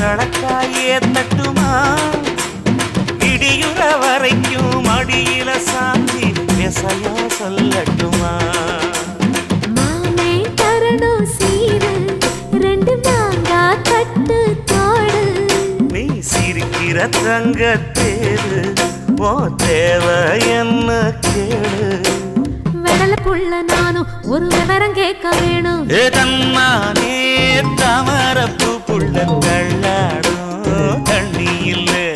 கணக்காயே தட்டுமா இடியுற வரைக்கும் அடியில சாந்தி விசையா சொல்லட்டுமா மாமே தரணும் சீரு ரெண்டு மாங்கா கட்டு தோடு நீ சிரிக்கிற தங்கத்தேரு ஓ தேவை என்ன கேளு வெடல புள்ள நானும் ஒரு விவரம் கேட்க வேணும் தன்னானே தாமரப்பு புள்ள தள்ளாடும் தண்ணி இல்லை